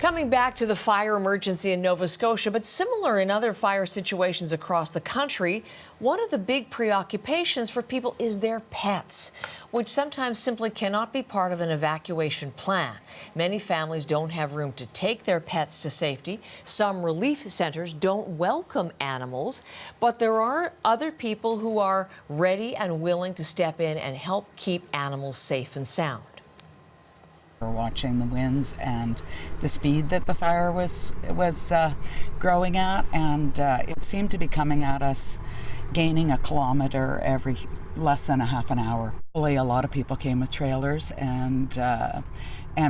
Coming back to the fire emergency in Nova Scotia, but similar in other fire situations across the country, one of the big preoccupations for people is their pets, which sometimes simply cannot be part of an evacuation plan. Many families don't have room to take their pets to safety. Some relief centers don't welcome animals, but there are other people who are ready and willing to step in and help keep animals safe and sound. We're watching the winds and the speed that the fire was growing at, and it seemed to be coming at us, gaining a kilometer every less than a half an hour. A lot of people came with trailers and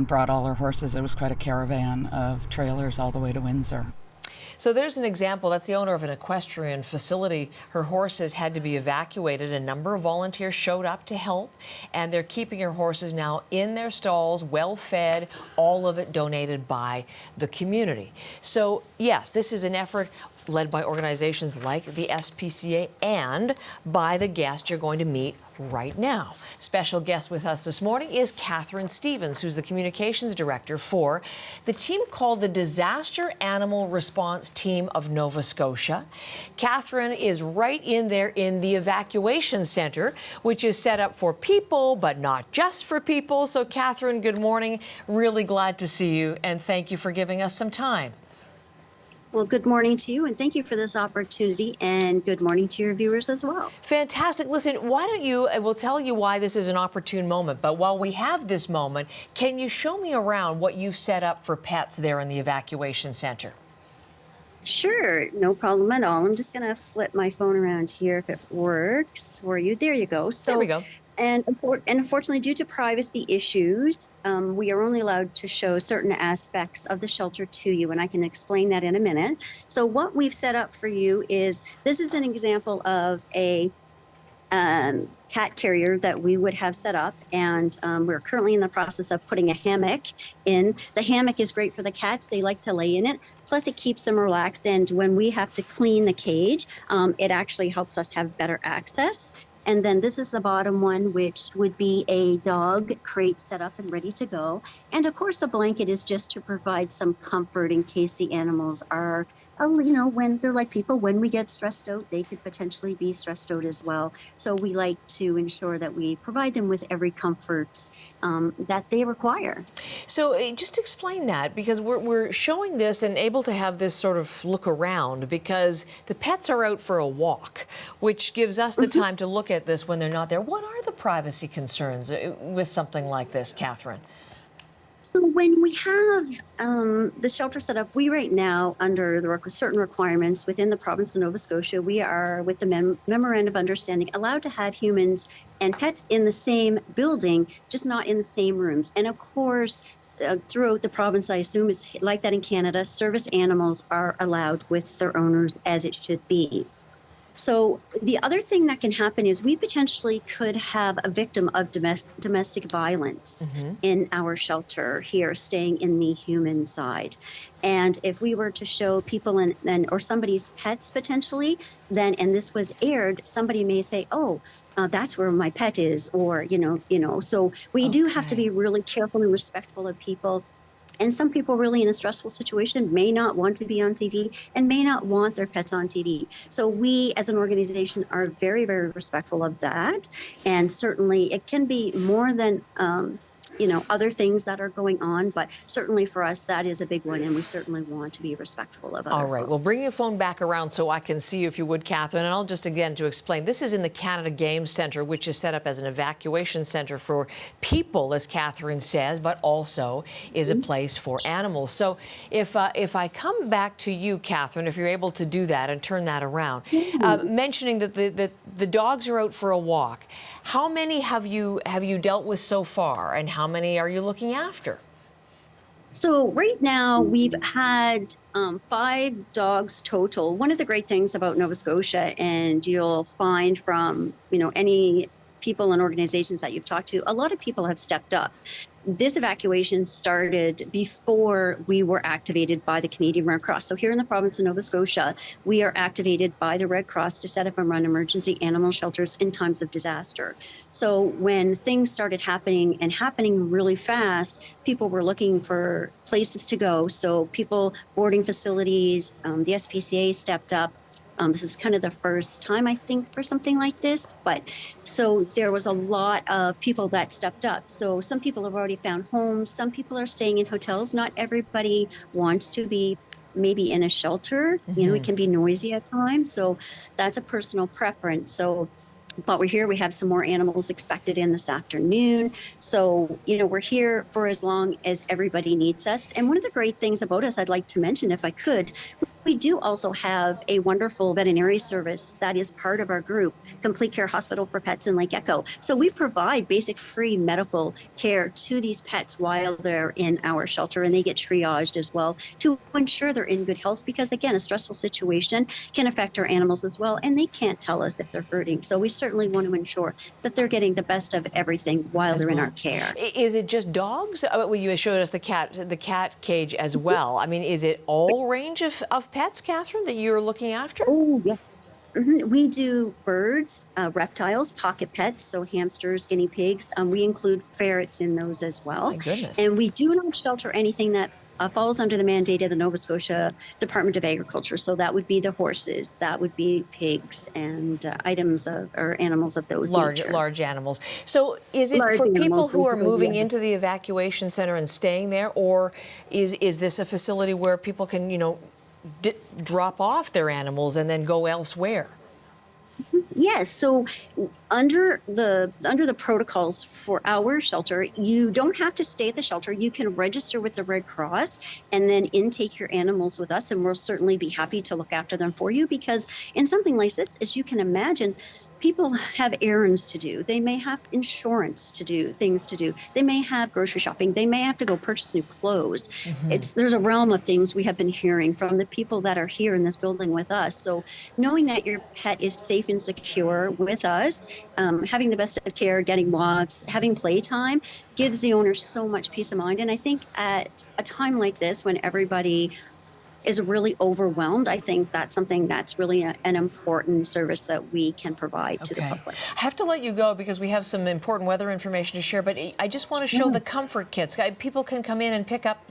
brought all their horses. It was quite a caravan of trailers all the way to Windsor. So there's an example. That's the owner of an equestrian facility. Her horses had to be evacuated. A number of volunteers showed up to help, and they're keeping her horses now in their stalls, well fed, all of it donated by the community. So yes, this is an effort led by organizations like the SPCA and by the guest you're going to meet right now. Special guest with us this morning is Catherine Stevens, who's the communications director for the team called the Disaster Animal Response Team of Nova Scotia. Catherine is right in there in the evacuation center, which is set up for people, but not just for people. So Catherine, good morning. Really glad to see you, and thank you for giving us some time. Well, good morning to you, and thank you for this opportunity, and good morning to your viewers as well. Fantastic. Listen, why don't you, we'll tell you why this is an opportune moment, but while we have this moment, can you show me around what you've set up for pets there in the evacuation center? Sure, no problem at all. I'm just going to flip my phone around here if it works for you. There you go. There we go. And unfortunately, due to privacy issues, we are only allowed to show certain aspects of the shelter to you, and I can explain that in a minute. So what we've set up for you is, this is an example of a cat carrier that we would have set up, and we're currently in the process of putting a hammock in. The hammock is great for the cats. They like to lay in it. Plus, it keeps them relaxed, and when we have to clean the cage, it actually helps us have better access. And then this is the bottom one, which would be a dog crate set up and ready to go. And of course, the blanket is just to provide some comfort in case the animals are, when they're like people, when we get stressed out, they could potentially be stressed out as well. So we like to ensure that we provide them with every comfort that they require. So just explain that, because we're showing this and able to have this sort of look around because the pets are out for a walk, which gives us the time to look at this when they're not there. What are the privacy concerns with something like this, Catherine? So when we have the shelter set up, we right now, under the certain requirements within the province of Nova Scotia, we are, with the memorandum of understanding, allowed to have humans and pets in the same building, just not in the same rooms. And of course, throughout the province, I assume it's like that in Canada, service animals are allowed with their owners, as it should be. So the other thing that can happen is we potentially could have a victim of domestic violence in our shelter here, staying in the human side. And if we were to show people or somebody's pets potentially, then, and this was aired, somebody may say, oh, that's where my pet is, or, so we do have to be really careful and respectful of people. And some people really in a stressful situation may not want to be on TV and may not want their pets on TV. So we as an organization are very, very respectful of that. And certainly it can be more than, other things that are going on. But certainly for us, that is a big one. And we certainly want to be respectful of other All right. folks. Well, bring your phone back around so I can see you, if you would, Catherine. And I'll just, again, to explain, this is in the Canada Game Centre, which is set up as an evacuation centre for people, as Catherine says, but also is a place for animals. So if I come back to you, Catherine, if you're able to do that and turn that around, mentioning that the dogs are out for a walk, how many have you dealt with so far, and how many are you looking after? So right now we've had 5 dogs total. One of the great things about Nova Scotia, and you'll find from any people and organizations that you've talked to, a lot of people have stepped up. this evacuation started before we were activated by the Canadian Red Cross. So here in the province of Nova Scotia, we are activated by the Red Cross to set up and run emergency animal shelters in times of disaster. So when things started happening and happening really fast, people were looking for places to go. So people, boarding facilities, the SPCA stepped up. This is kind of the first time, I think, for something like this. But so there was a lot of people that stepped up. So some people have already found homes. Some people are staying in hotels. Not everybody wants to be maybe in a shelter. You know, it can be noisy at times. So that's a personal preference. So but we're here. We have some more animals expected in this afternoon. So, you know, we're here for as long as everybody needs us. And one of the great things about us, I'd like to mention, if I could, we do also have a wonderful veterinary service that is part of our group, Complete Care Hospital for Pets in Lake Echo. So we provide basic free medical care to these pets while they're in our shelter, and they get triaged as well to ensure they're in good health, because again, a stressful situation can affect our animals as well, and they can't tell us if they're hurting. So we certainly want to ensure that they're getting the best of everything while they're in our care. Is it just dogs? Well, you showed us the cat cage as well. I mean, is it all range of pets, Catherine, that you're looking after? Oh, yes. We do birds, reptiles, pocket pets, so hamsters, guinea pigs. We include ferrets in those as well. My goodness. And we do not shelter anything that falls under the mandate of the Nova Scotia Department of Agriculture. So that would be the horses, that would be pigs, and items of or animals of those nature. Large animals. So is it Large for people animals, who are basically, moving yeah. into the evacuation center and staying there, or is this a facility where people can, you know, drop off their animals and then go elsewhere? Yes. So under the protocols for our shelter, you don't have to stay at the shelter. You can register with the Red Cross and then intake your animals with us, and we'll certainly be happy to look after them for you, because in something like this, as you can imagine, people have errands to do. They may have insurance to do, things to do. They may have grocery shopping. They may have to go purchase new clothes. There's a realm of things we have been hearing from the people that are here in this building with us. So knowing that your pet is safe and secure with us, having the best of care, getting walks, having playtime, gives the owner so much peace of mind. And I think at a time like this, when everybody is really overwhelmed, I think that's something that's really an important service that we can provide to the public. I have to let you go because we have some important weather information to share, but I just want to show the comfort kits. People can come in and pick up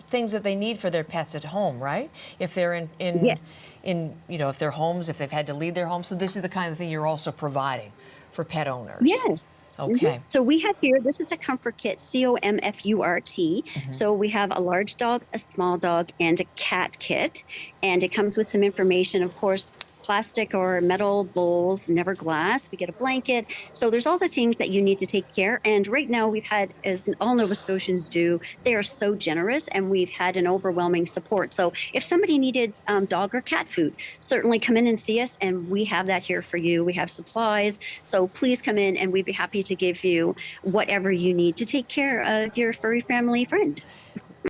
things that they need for their pets at home, right? If they're in you know, if they're homes, if they've had to leave their homes. So this is the kind of thing you're also providing for pet owners. Yes. Okay. So we have here, this is a comfort kit, COMFURT. So we have a large dog, a small dog, and a cat kit. And it comes with some information, of course, plastic or metal bowls, never glass. We get a blanket. So there's all the things that you need to take care. And right now we've had, as all Nova Scotians do, they are so generous, and we've had an overwhelming support. So if somebody needed dog or cat food, certainly come in and see us, and we have that here for you. We have supplies. So please come in, and we'd be happy to give you whatever you need to take care of your furry family friend.